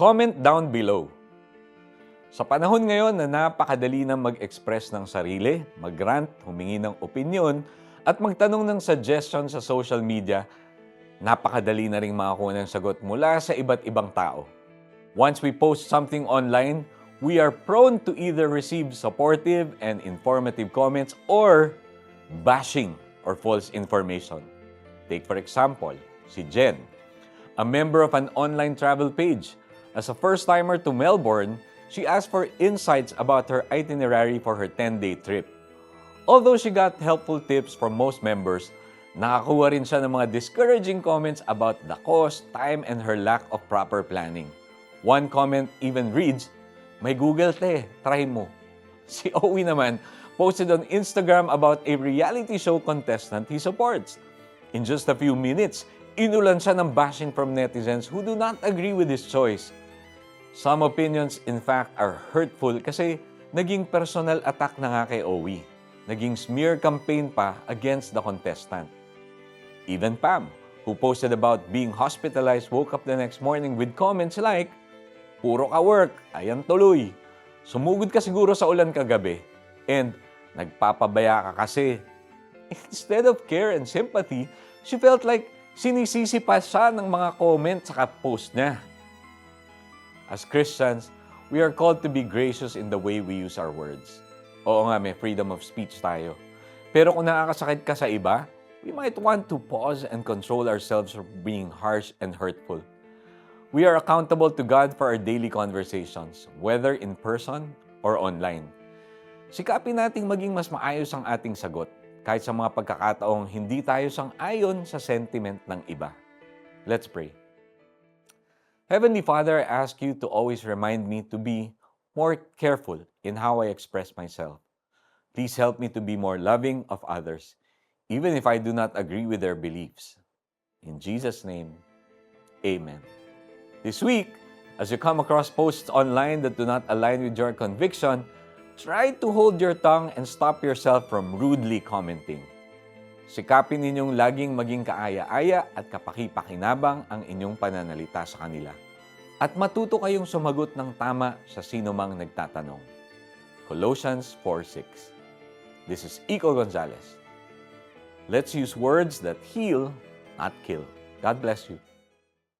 Comment down below. Sa panahon ngayon na napakadali na mag-express ng sarili, mag-rant, humingi ng opinyon, at magtanong ng suggestion sa social media, napakadali na rin makakuha ng sagot mula sa iba't ibang tao. Once we post something online, we are prone to either receive supportive and informative comments or bashing or false information. Take for example, si Jen, a member of an online travel page. As a first-timer to Melbourne, she asked for insights about her itinerary for her 10-day trip. Although she got helpful tips from most members, nakakuha rin siya ng mga discouraging comments about the cost, time, and her lack of proper planning. One comment even reads, "May Google try mo." Si Owie naman posted on Instagram about a reality show contestant he supports. In just a few minutes, inulan siya ng bashing from netizens who do not agree with his choice. Some opinions, in fact, are hurtful kasi naging personal attack na nga kay Owie. Naging smear campaign pa against the contestant. Even Pam, who posted about being hospitalized, woke up the next morning with comments like, "Puro ka work, ayan tuloy. Sumugod ka siguro sa ulan kagabi. And nagpapabaya ka kasi." Instead of care and sympathy, she felt like sinisisi pa siya ng mga comments sa post niya. As Christians, we are called to be gracious in the way we use our words. Oo nga, may freedom of speech tayo. Pero kung nakakasakit ka sa iba, we might want to pause and control ourselves from being harsh and hurtful. We are accountable to God for our daily conversations, whether in person or online. Sikapin nating maging mas maayos ang ating sagot, kahit sa mga pagkakataong hindi tayo sang-ayon sa sentiment ng iba. Let's pray. Heavenly Father, I ask you to always remind me to be more careful in how I express myself. Please help me to be more loving of others, even if I do not agree with their beliefs. In Jesus' name, Amen. This week, as you come across posts online that do not align with your conviction, try to hold your tongue and stop yourself from rudely commenting. Sikapin ninyong laging maging kaaya-aya at kapaki-pakinabang ang inyong pananalita sa kanila. At matuto kayong sumagot ng tama sa sino mang nagtatanong. Colossians 4:6. This is Iko Gonzalez. Let's use words that heal, not kill. God bless you.